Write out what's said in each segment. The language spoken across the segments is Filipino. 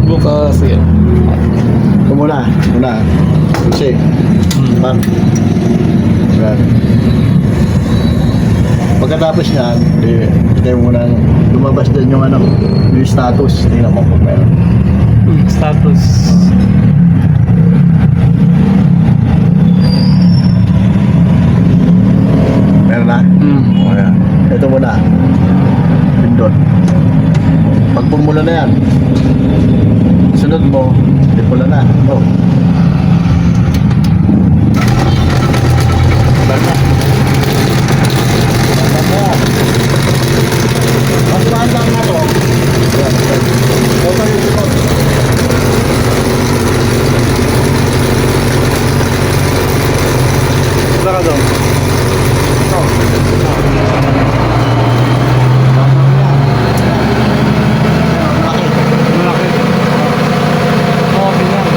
Bukas yan. Ito muna. Kasi, ma'am. Yan. Pagkatapos niyan, tayo muna lumabas din yung yung status. Tingnan mo kung meron. Status. Meron na? O yan. Ito muna. Pindot. Pag pumula na yan, sunod mo, di pula na. Oh. Basta. Mas maandang na to. Yan. Ito yung sunod. Saka doon. Malaki. Okay yan.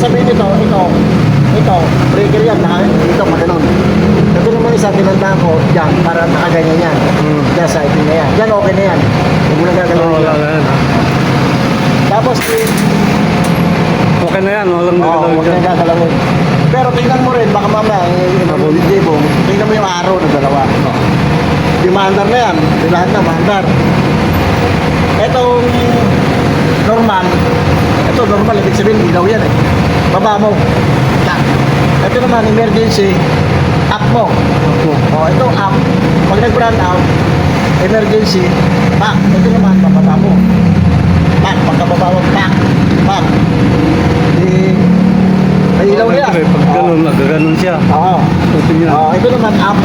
Sabihin ito, breaker yan, ito maganon. Ito naman isa, tinandaan ko, yan, para nakaganyan yan. Yan, sa itin na yan. Yan, okay na yan. Huwag mo na gagalawin yan. Tapos, Okay na yan, walang huwag nagalawin na gagalawin. Pero tingnan mo rin, baka mamaya, tingnan mo yung araw na dalawa. Di maandar na yan, di lahat na maandar. Itong normal, ibig sabihin, ilaw yan eh. Baba mo. Yan. Ito naman, emergency, up mo. O, ito up. Pag nag-run out, emergency, back. Ito naman, bababa mo. Back, pagkababa mo, back. May ilaw yan. Pag ganun, nagaganon siya. Oo. Ito naman, up.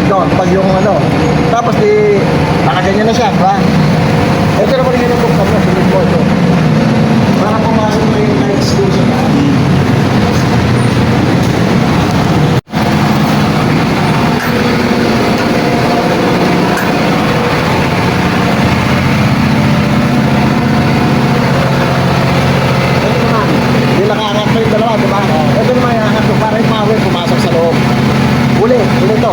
Doon, pag yung tapos nakaganyan na siya, ba? Ito naman yung buksan mo, sunod mo ito. Para pumasok mo yung lights doon sa taas. Ito naman, yung nakaangat mo yung dalawa, diba? Ito naman yung angat mo para yung power pumasok sa loob. Uli to.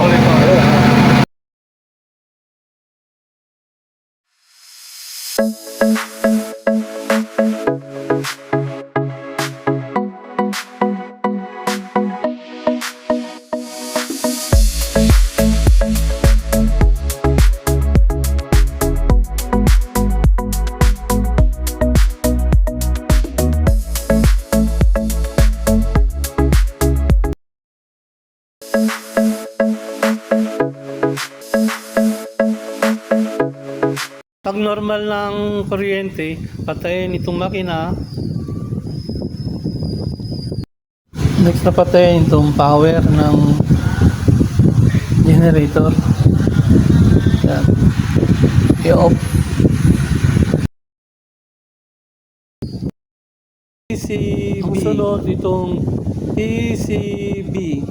Pag normal ng kuryente, patayin itong makina. Next na patayin itong power ng generator. Yan. I-off. ECB. Ang sunod itong ECB.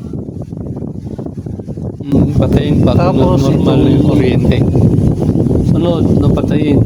Patayin pag normal yung kuryente. Sunod, napatayin.